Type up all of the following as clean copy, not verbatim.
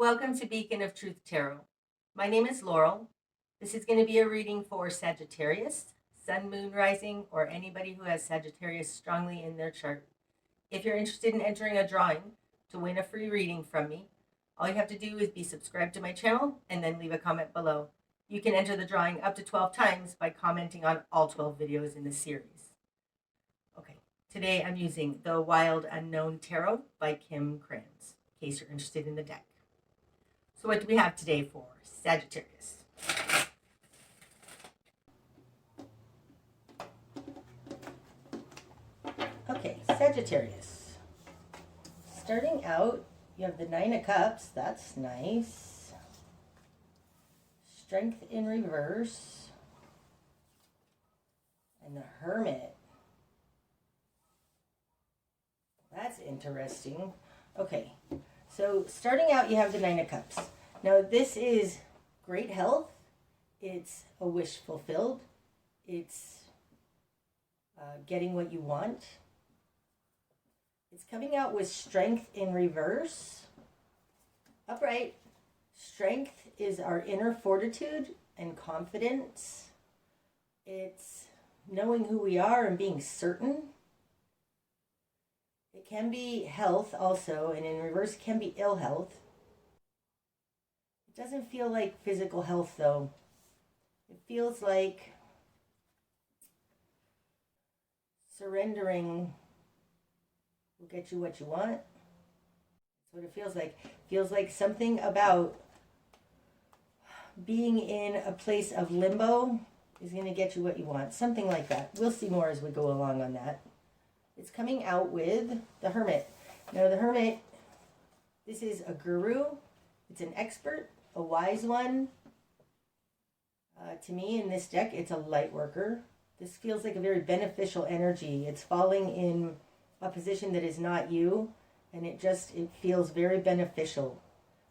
Welcome to Beacon of Truth Tarot. My name is Laurel. This is going to be a reading for Sagittarius, Sun, Moon, Rising, or anybody who has Sagittarius strongly in their chart. If you're interested in entering a drawing to win a free reading from me, all you have to do is be subscribed to my channel and then leave a comment below. You can enter the drawing up to 12 times by commenting on all 12 videos in the series. Okay, today I'm using The Wild Unknown Tarot by Krans, in case you're interested in the deck. So what do we have today for Sagittarius? Okay, Sagittarius. Starting out, you have the Nine of Cups. That's nice. Strength in reverse. And the Hermit. That's interesting. Okay. So starting out, you have the Nine of Cups. Now, this is great health. It's a wish fulfilled. It's getting what you want. It's coming out with strength in reverse. Upright. Strength is our inner fortitude and confidence. It's knowing who we are and being certain. It can be health also, and in reverse it can be ill health. It doesn't feel like physical health though. It feels like surrendering will get you what you want. That's what it feels like. It feels like something about being in a place of limbo is going to get you what you want. Something like that. We'll see more as we go along on that. It's coming out with the Hermit. Now the Hermit, this is a guru. It's an expert, a wise one. To me in this deck, it's a light worker. This feels like a very beneficial energy. It's falling in a position that is not you, and it feels very beneficial.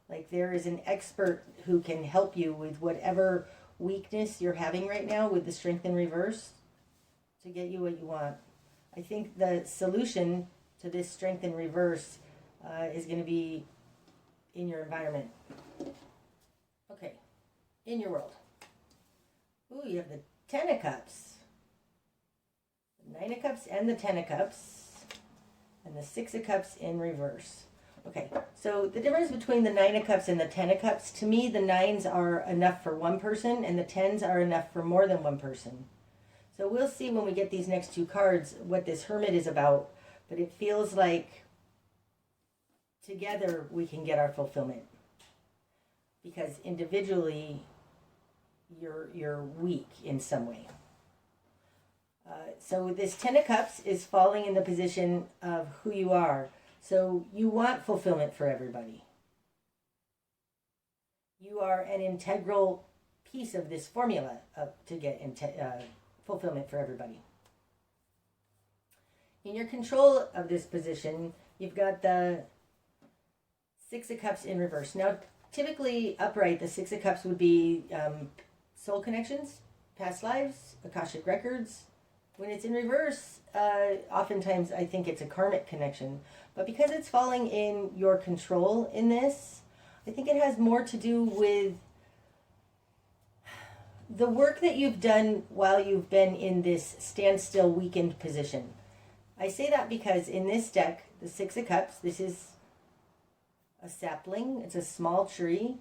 Like there is an expert who can help you with whatever weakness you're having right now with the strength in reverse to get you what you want. I think the solution to this strength in reverse is going to be in your environment. Okay, in your world. Ooh, you have the Ten of Cups. The Nine of Cups and the Ten of Cups. And the Six of Cups in reverse. Okay, so the difference between the Nine of Cups and the Ten of Cups, to me the nines are enough for one person and the tens are enough for more than one person. So we'll see when we get these next two cards what this Hermit is about, but it feels like together we can get our fulfillment. Because individually you're weak in some way. So this Ten of Cups is falling in the position of who you are. So you want fulfillment for everybody. You are an integral piece of this formula to get fulfillment for everybody. In your control of this position, you've got the Six of Cups in reverse. Now, typically upright, the Six of Cups would be soul connections, past lives, Akashic records. When it's in reverse, oftentimes I think it's a karmic connection. But because it's falling in your control in this, I think it has more to do with the work that you've done while you've been in this standstill, weakened position. I say that because in this deck, the Six of Cups, this is a sapling. It's a small tree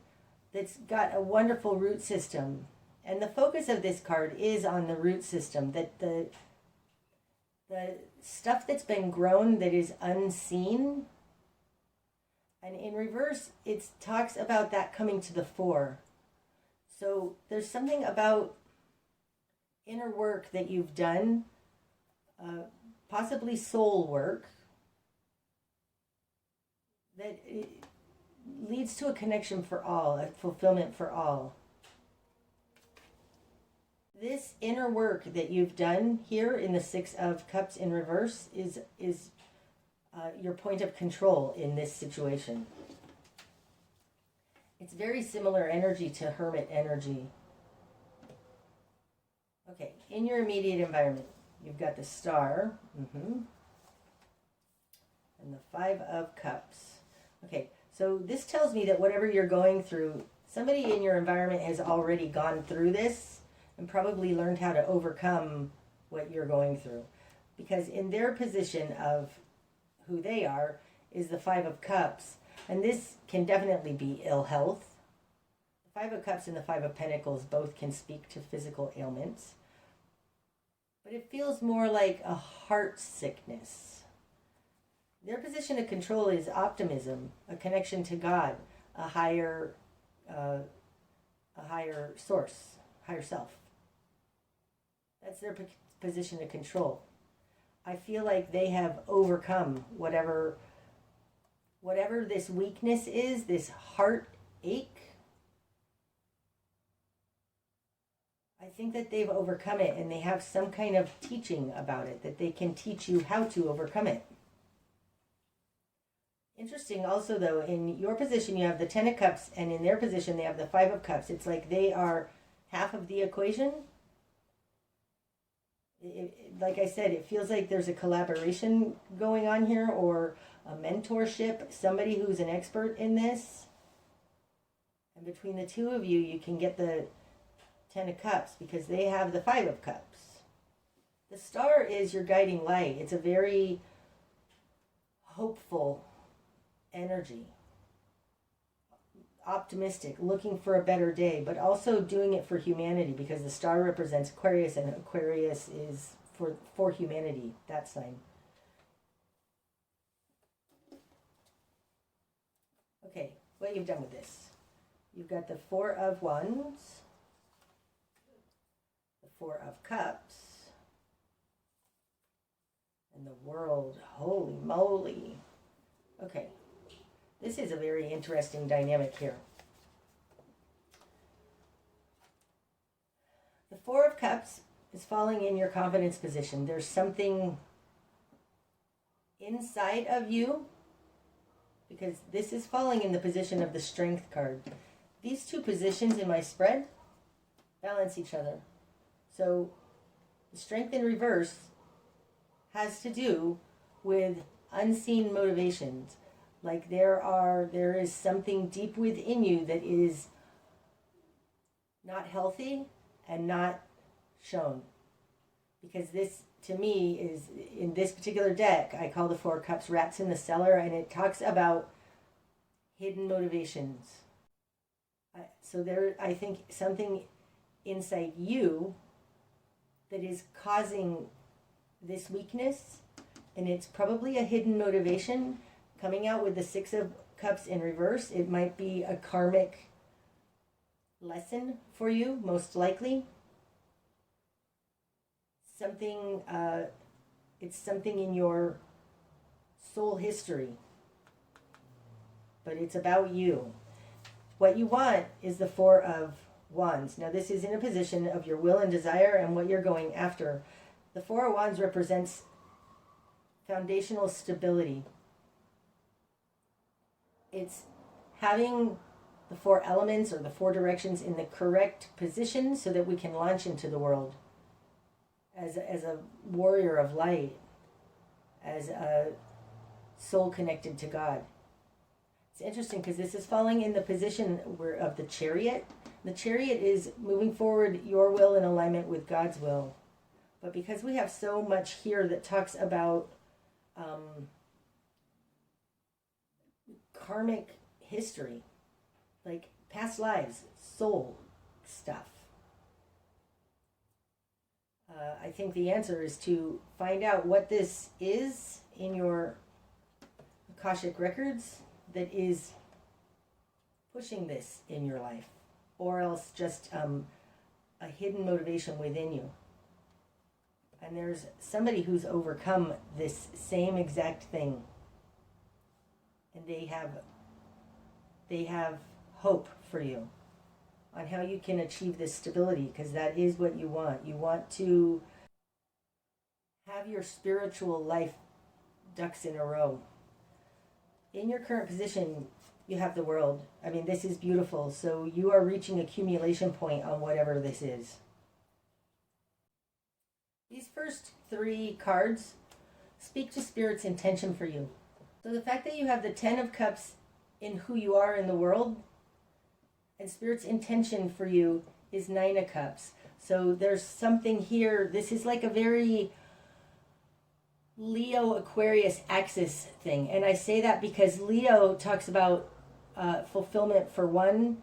that's got a wonderful root system. And the focus of this card is on the root system, that the stuff that's been grown that is unseen. And in reverse, it talks about that coming to the fore. So there's something about inner work that you've done, possibly soul work, that it leads to a connection for all, a fulfillment for all. This inner work that you've done here in the Six of Cups in reverse is your point of control in this situation. It's very similar energy to Hermit energy. Okay, in your immediate environment, you've got the Star. And the Five of Cups. Okay, So this tells me that whatever you're going through, somebody in your environment has already gone through this and probably learned how to overcome what you're going through. Because in their position of who they are is the Five of Cups. And this can definitely be ill health. The Five of Cups and the Five of Pentacles both can speak to physical ailments. But it feels more like a heart sickness. Their position of control is optimism, a connection to God, a higher source, higher self. That's their position of control. I feel like they have overcome whatever this weakness is, this heartache. I think that they've overcome it, and they have some kind of teaching about it, that they can teach you how to overcome it. Interesting also, though, in your position you have the Ten of Cups, and in their position they have the Five of Cups. It's like they are half of the equation. Like I said, it feels like there's a collaboration going on here, or a mentorship, somebody who's an expert in this. And between the two of you, you can get the Ten of Cups because they have the Five of Cups. The star is your guiding light. It's a very hopeful energy. Optimistic, looking for a better day, but also doing it for humanity because the star represents Aquarius, and Aquarius is for humanity, that sign. Okay, what you've done with this. You've got the Four of Wands, the Four of Cups, and the World. Holy moly. Okay, this is a very interesting dynamic here. The Four of Cups is falling in your confidence position. There's something inside of you, because this is falling in the position of the Strength card. These two positions in my spread balance each other. So the Strength in reverse has to do with unseen motivations. Like there is something deep within you that is not healthy and not shown. Because this, to me, is, in this particular deck, I call the Four of Cups Rats in the Cellar, and it talks about hidden motivations. So there, I think, something inside you that is causing this weakness, and it's probably a hidden motivation. Coming out with the Six of Cups in reverse, it might be a karmic lesson for you, most likely. It's something in your soul history, but it's about you. What you want is the Four of Wands. Now this is in a position of your will and desire and what you're going after. The Four of Wands represents foundational stability. It's having the four elements or the four directions in the correct position so that we can launch into the world as a warrior of light, as a soul connected to God. It's interesting because this is falling in the position of the Chariot. The Chariot is moving forward your will in alignment with God's will. But because we have so much here that talks about karmic history, like past lives, soul stuff, I think the answer is to find out what this is in your Akashic records that is pushing this in your life, or else just a hidden motivation within you. And there's somebody who's overcome this same exact thing, and they have hope for you on how you can achieve this stability, because that is what you want. You want to have your spiritual life ducks in a row. In your current position, you have the World. I mean, this is beautiful. So you are reaching accumulation point on whatever this is. These first three cards speak to Spirit's intention for you. So the fact that you have the Ten of Cups in who you are in the world. And Spirit's intention for you is 9 of Cups. So there's something here. This is like a very Leo Aquarius axis thing. And I say that because Leo talks about fulfillment for one,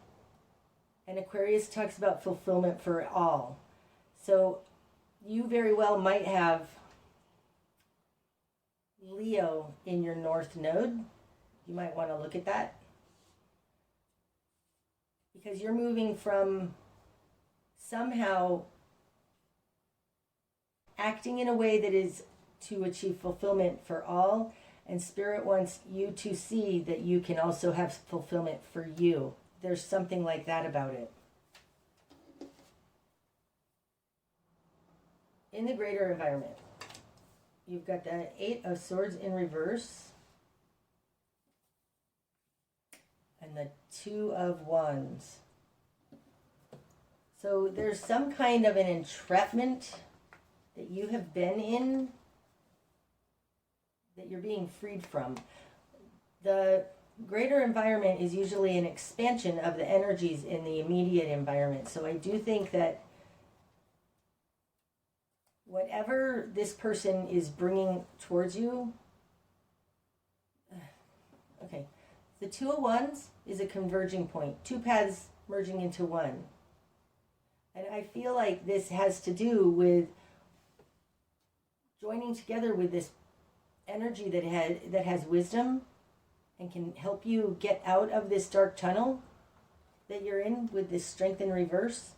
and Aquarius talks about fulfillment for all. So you very well might have Leo in your North Node. You might want to look at that, because you're moving from somehow acting in a way that is to achieve fulfillment for all, and Spirit wants you to see that you can also have fulfillment for you. There's something like that about it. In the greater environment, you've got the 8 of Swords in reverse and the 2 of Wands. So there's some kind of an entrapment that you have been in that you're being freed from. The greater environment is usually an expansion of the energies in the immediate environment. So I do think that whatever this person is bringing towards you, okay, the 2 of Wands is a converging point, 2 paths merging into one. And I feel like this has to do with joining together with this energy that has wisdom and can help you get out of this dark tunnel that you're in with this strength in reverse,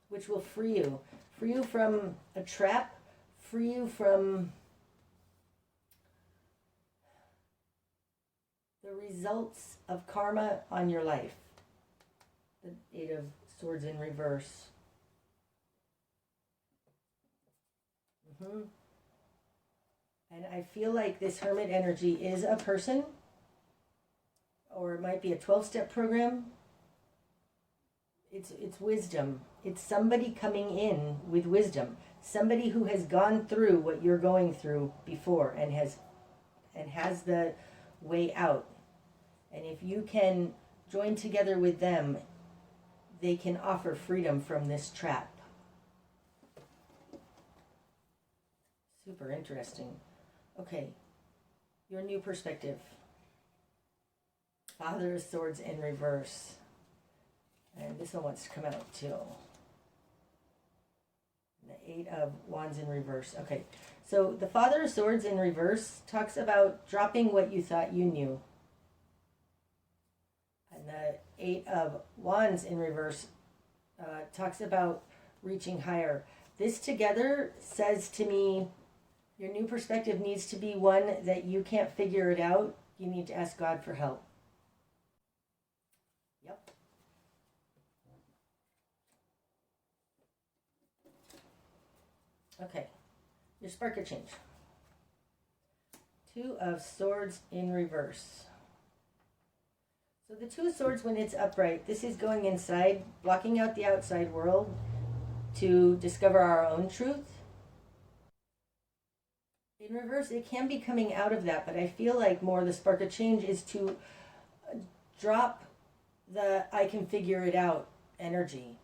which will free you from a trap, free you from the results of karma on your life. The 8 of Swords in reverse. And I feel like this Hermit energy is a person, or it might be a 12-step program. It's wisdom. It's somebody coming in with wisdom. Somebody who has gone through what you're going through before and has the way out. And if you can join together with them, they can offer freedom from this trap. Super interesting. Okay, your new perspective. Father of Swords in reverse. And this one wants to come out too. The 8 of Wands in reverse. Okay, so the Father of Swords in reverse talks about dropping what you thought you knew. And the 8 of Wands in reverse talks about reaching higher. This together says to me, your new perspective needs to be one that you can't figure it out. You need to ask God for help. Yep. Okay. Your spark of change. 2 of Swords in reverse. So the 2 of Swords, when it's upright, this is going inside, blocking out the outside world to discover our own truth. In reverse, it can be coming out of that, but I feel like more the spark of change is to drop the I can figure it out energy.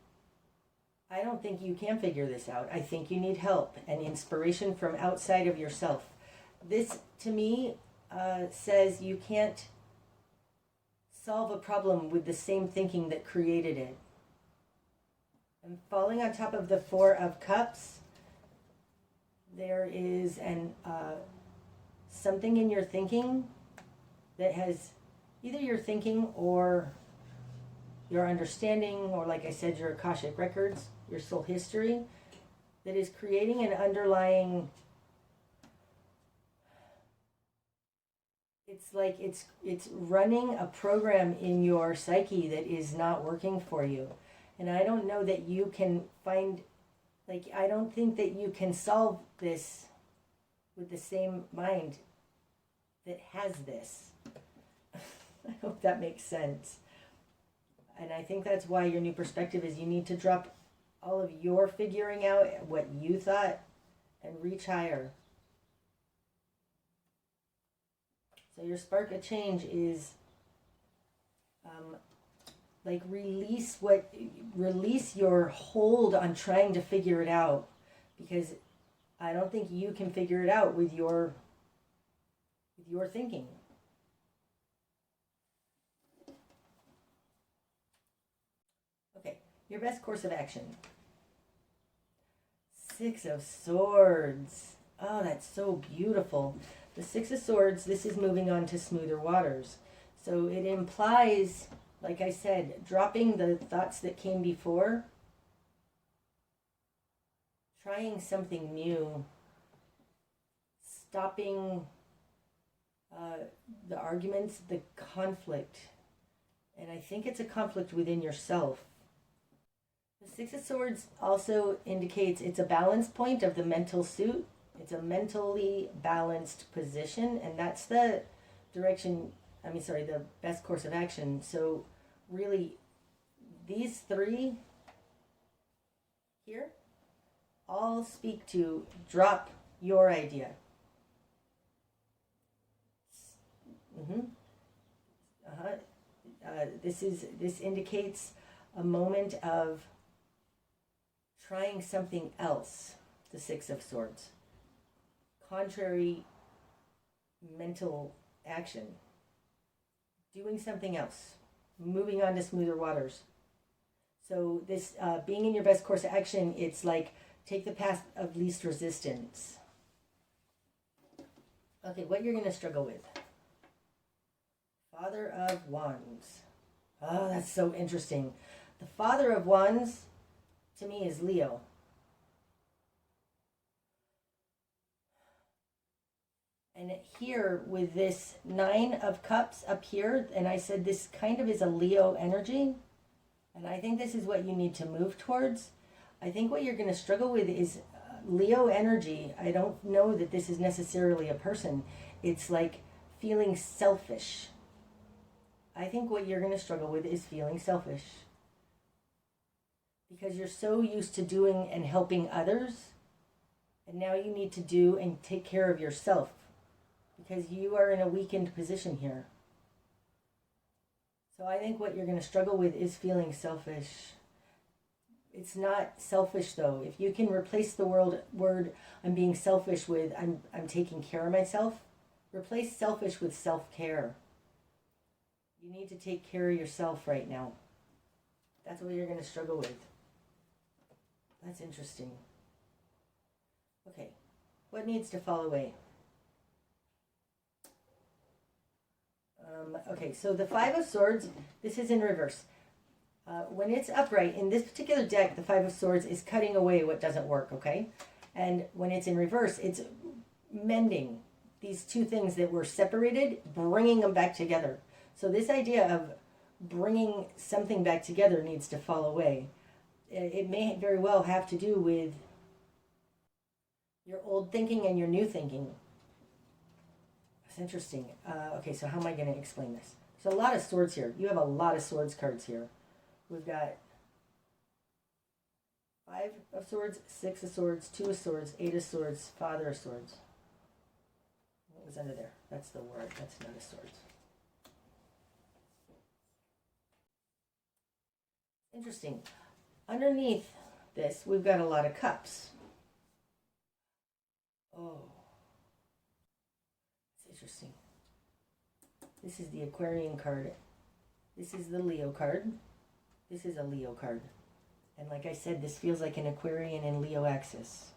I don't think you can figure this out. I think you need help and inspiration from outside of yourself. This, to me, says you can't solve a problem with the same thinking that created it. And falling on top of the 4 of Cups, there is something in your thinking that has either your thinking or your understanding, or like I said, your Akashic records, your soul history, that is creating an underlying, it's like it's running a program in your psyche that is not working for you. And I don't know that you can find, like, I don't think that you can solve this with the same mind that has this. I hope that makes sense. And I think that's why your new perspective is you need to drop all of your figuring out what you thought and reach higher. So your spark of change is like release your hold on trying to figure it out, because I don't think you can figure it out with your thinking. Okay, your best course of action. 6 of Swords. Oh, that's so beautiful. The 6 of Swords, this is moving on to smoother waters. So it implies, like I said, dropping the thoughts that came before, trying something new, stopping the arguments, the conflict. And I think it's a conflict within yourself. The 6 of Swords also indicates it's a balance point of the mental suit. It's a mentally balanced position, and that's the the best course of action. So really, these 3 here all speak to drop your idea. This indicates a moment of trying something else. The 6 of Swords, contrary mental action, doing something else, moving on to smoother waters. So this being in your best course of action, it's like take the path of least resistance. Okay, what you're going to struggle with. Father of Wands. Oh, that's so interesting. The Father of Wands, to me, is Leo. And here, with this 9 of Cups up here, and I said this kind of is a Leo energy, and I think this is what you need to move towards. I think what you're going to struggle with is Leo energy. I don't know that this is necessarily a person. It's like feeling selfish. I think what you're going to struggle with is feeling selfish. Because you're so used to doing and helping others, and now you need to do and take care of yourself. Because you are in a weakened position here. So I think what you're going to struggle with is feeling selfish. It's not selfish though. If you can replace the word I'm being selfish with I'm taking care of myself, replace selfish with self-care. You need to take care of yourself right now. That's what you're going to struggle with. That's interesting. Okay, what needs to fall away? Okay, so the 5 of Swords, this is in reverse. When it's upright, in this particular deck, the 5 of Swords is cutting away what doesn't work, okay? And when it's in reverse, it's mending these 2 things that were separated, bringing them back together. So this idea of bringing something back together needs to fall away. It may very well have to do with your old thinking and your new thinking. That's interesting. Okay, so how am I going to explain this? There's a lot of swords here. You have a lot of swords cards here. We've got 5 of Swords, 6 of Swords, 2 of Swords, 8 of Swords, Father of Swords. What was under there? That's the word. That's not a sword. Interesting. Underneath this, we've got a lot of cups. Oh. It's interesting. This is the Aquarian card. This is the Leo card. This is a Leo card. And like I said, this feels like an Aquarian and Leo axis.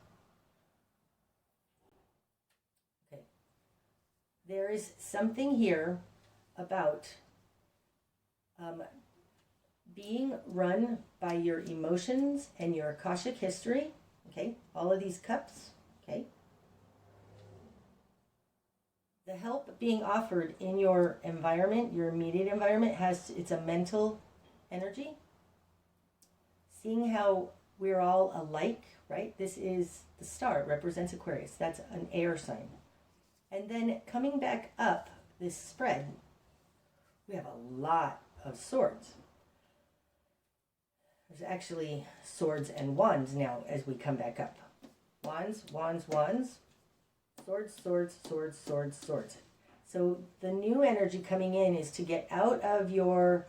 Okay. There is something here about being run by your emotions and your Akashic history. Okay, all of these cups. Okay. The help being offered in your environment, your immediate environment, it's a mental energy. Seeing how we're all alike, right? This is the star. It represents Aquarius. That's an air sign. And then coming back up this spread, we have a lot of swords. There's actually swords and wands now as we come back up. Wands, wands, wands. Swords, swords, swords, swords, swords. So the new energy coming in is to get out of your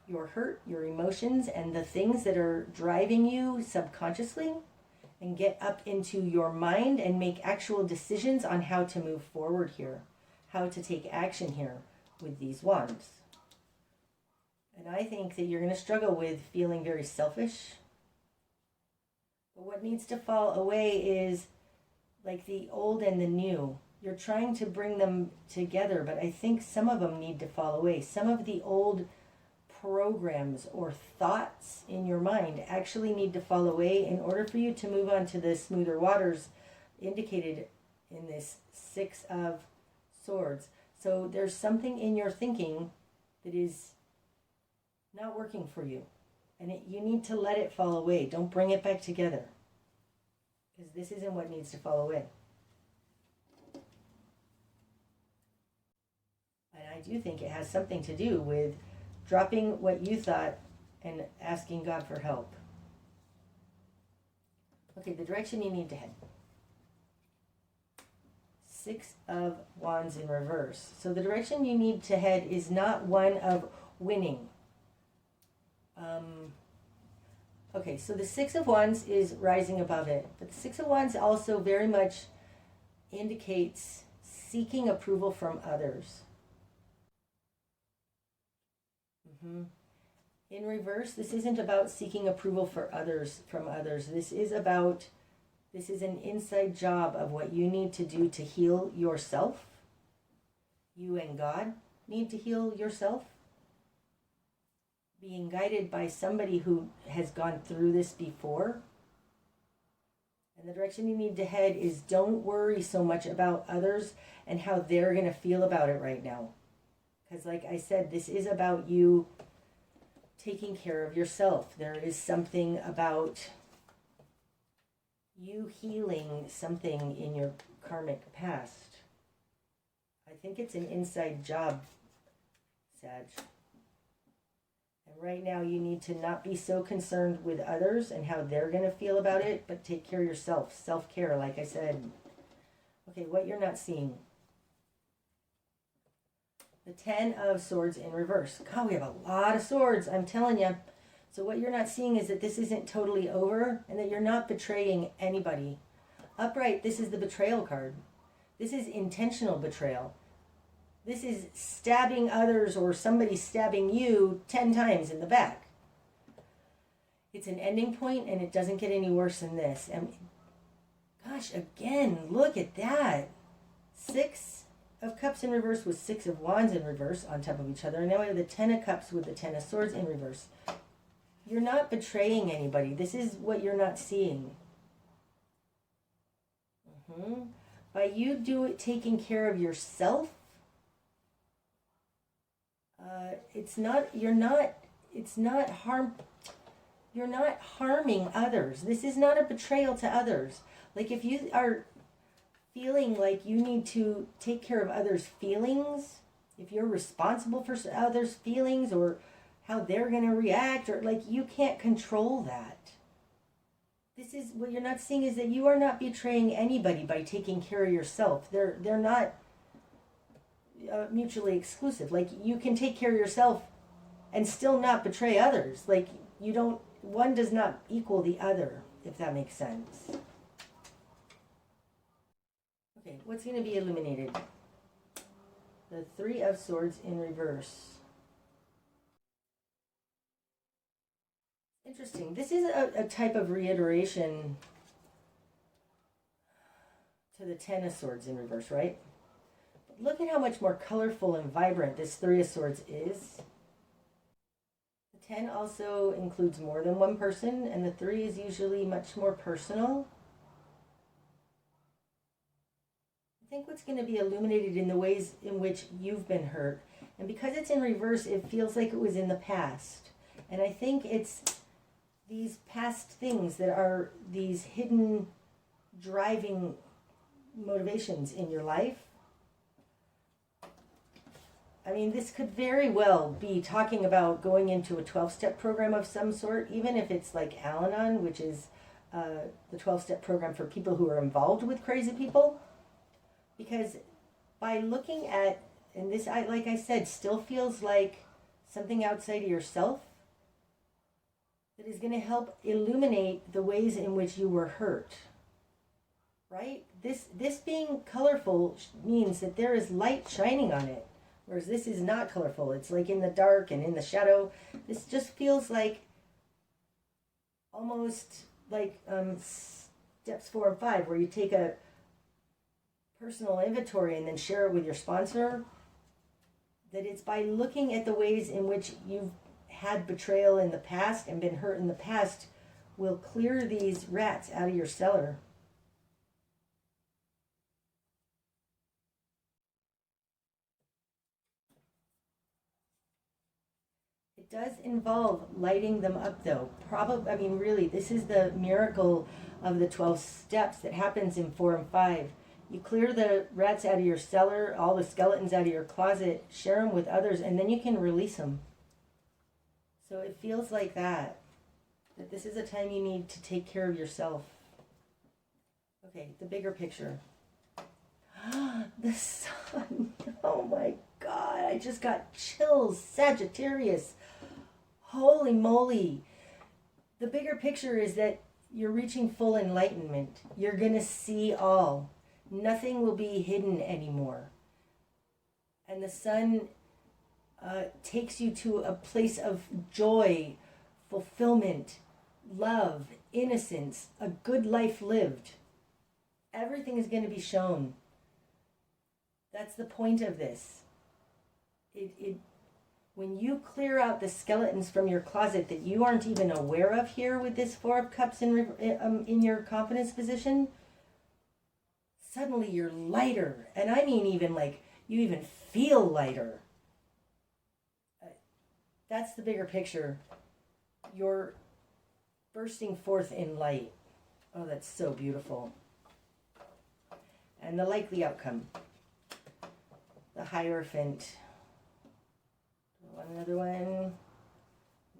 your hurt, your emotions, and the things that are driving you subconsciously, and get up into your mind and make actual decisions on how to move forward here, how to take action here with these wands. And I think that you're going to struggle with feeling very selfish. But what needs to fall away is like the old and the new. You're trying to bring them together, but I think some of them need to fall away. Some of the old programs or thoughts in your mind actually need to fall away in order for you to move on to the smoother waters indicated in this Six of Swords. So there's something in your thinking that is not working for you, and you need to let it fall away. Don't bring it back together, because this isn't what needs to fall away. And I do think it has something to do with dropping what you thought and asking God for help. Okay, the direction you need to head. Six of Wands in reverse. So the direction you need to head is not one of winning. Okay, so the Six of Wands is rising above it. But the Six of Wands also very much indicates seeking approval from others. In reverse, this isn't about seeking approval from others. This is an inside job of what you need to do to heal yourself. You and God need to heal yourself. Being guided by somebody who has gone through this before. And the direction you need to head is don't worry so much about others and how they're going to feel about it right now. Because like I said, this is about you taking care of yourself. There is something about you healing something in your karmic past. I think it's an inside job, Sag. And right now you need to not be so concerned with others and how they're going to feel about it, but take care of yourself. Self-care, like I said. Okay, what you're not seeing. The Ten of Swords in reverse. God, we have a lot of swords, I'm telling you. So what you're not seeing is that this isn't totally over and that you're not betraying anybody. Upright, this is the betrayal card. This is intentional betrayal. This is stabbing others or somebody stabbing you 10 times in the back. It's an ending point and it doesn't get any worse than this. And gosh, again, look at that. Six of Cups in reverse with Six of Wands in reverse on top of each other. And now we have the Ten of Cups with the Ten of Swords in reverse. You're not betraying anybody. This is what you're not seeing. By you taking care of yourself, you're not harming others. This is not a betrayal to others. Like if you are feeling like you need to take care of others' feelings, if you're responsible for others' feelings or how they're going to react, or like you can't control that. This is what you're not seeing, is that you are not betraying anybody by taking care of yourself. They're not mutually exclusive. Like you can take care of yourself and still not betray others. Like one does not equal the other, if that makes sense. Okay, what's going to be illuminated? The Three of Swords in reverse. Interesting. This is a type of reiteration to the Ten of Swords in reverse, right? But look at how much more colorful and vibrant this Three of Swords is. The 10 also includes more than one person, and the 3 is usually much more personal. I think what's going to be illuminated in the ways in which you've been hurt. And because it's in reverse, it feels like it was in the past. And I think it's these past things that are these hidden driving motivations in your life. I mean, this could very well be talking about going into a 12-step program of some sort, even if it's like Al-Anon, which is the 12-step program for people who are involved with crazy people. Because by looking at, and this, like I said, still feels like something outside of yourself that is going to help illuminate the ways in which you were hurt. Right? This being colorful means that there is light shining on it, whereas this is not colorful. It's like in the dark and in the shadow. This just feels like almost like steps 4 and 5, where you take a personal inventory and then share it with your sponsor. That it's by looking at the ways in which you've had betrayal in the past and been hurt in the past will clear these rats out of your cellar. It does involve lighting them up, though. Probably, I mean, really, this is the miracle of the 12 steps that happens in 4 and 5. You clear the rats out of your cellar, all the skeletons out of your closet, share them with others, and then you can release them. So it feels like that this is a time you need to take care of yourself. Okay, the bigger picture. The sun. Oh my God, I just got chills. Sagittarius. Holy moly. The bigger picture is that you're reaching full enlightenment. You're going to see all. Nothing will be hidden anymore. And the sun takes you to a place of joy, fulfillment, love, innocence, a good life lived. Everything is going to be shown. That's the point of this. When you clear out the skeletons from your closet that you aren't even aware of here with this 4 of Cups in your confidence position, suddenly you're lighter. And I mean even like you even feel lighter. That's the bigger picture. You're bursting forth in light. Oh, that's so beautiful. And the likely outcome. The Hierophant. Another one.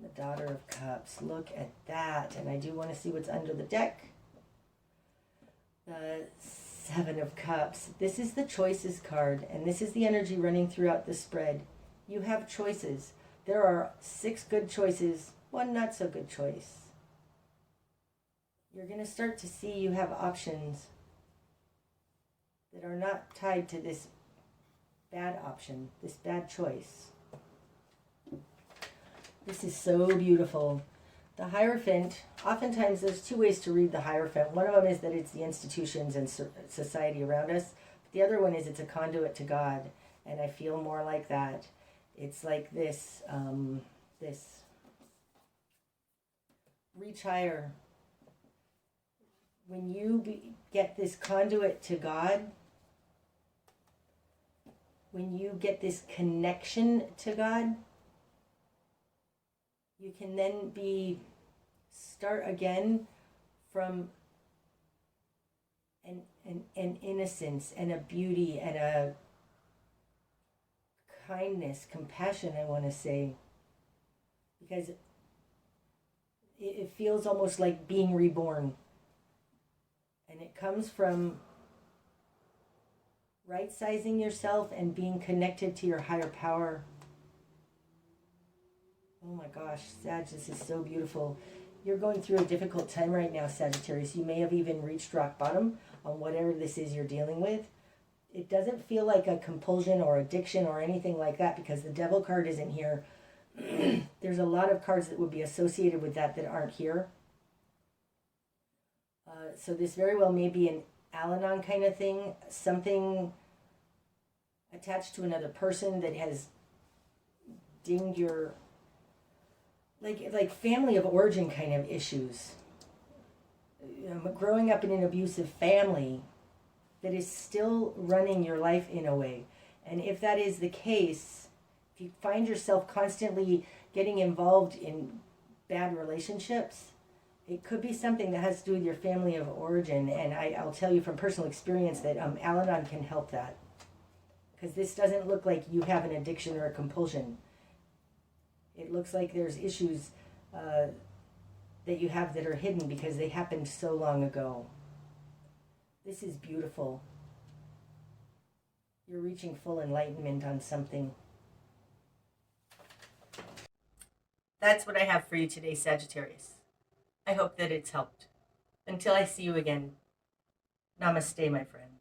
The Daughter of Cups. Look at that. And I do want to see what's under the deck. The 7 of Cups. This is the choices card. And this is the energy running throughout the spread. You have choices. There are 6 good choices, 1 not so good choice. You're going to start to see you have options that are not tied to this bad option, this bad choice. This is so beautiful. The Hierophant, oftentimes there's 2 ways to read the Hierophant. One of them is that it's the institutions and society around us. But the other one is it's a conduit to God. And I feel more like that. It's like this, reach higher. When you get this conduit to God, when you get this connection to God, you can then start again from an innocence and a beauty and a kindness, compassion, I want to say, because it feels almost like being reborn. And it comes from right-sizing yourself and being connected to your higher power. Oh my gosh, Sag, this is so beautiful. You're going through a difficult time right now, Sagittarius. You may have even reached rock bottom on whatever this is you're dealing with. It doesn't feel like a compulsion or addiction or anything like that because the Devil card isn't here. There's a lot of cards that would be associated with that aren't here. So this very well may be an Al-Anon kind of thing, something attached to another person that has dinged your, like family of origin kind of issues. Growing up in an abusive family that is still running your life in a way. And if that is the case, if you find yourself constantly getting involved in bad relationships, it could be something that has to do with your family of origin. And I'll tell you from personal experience that Al-Anon can help that. Because this doesn't look like you have an addiction or a compulsion. It looks like there's issues that you have that are hidden because they happened so long ago. This is beautiful. You're reaching full enlightenment on something. that's what I have for you today, Sagittarius. I hope that it's helped. Until I see you again, namaste, my friend.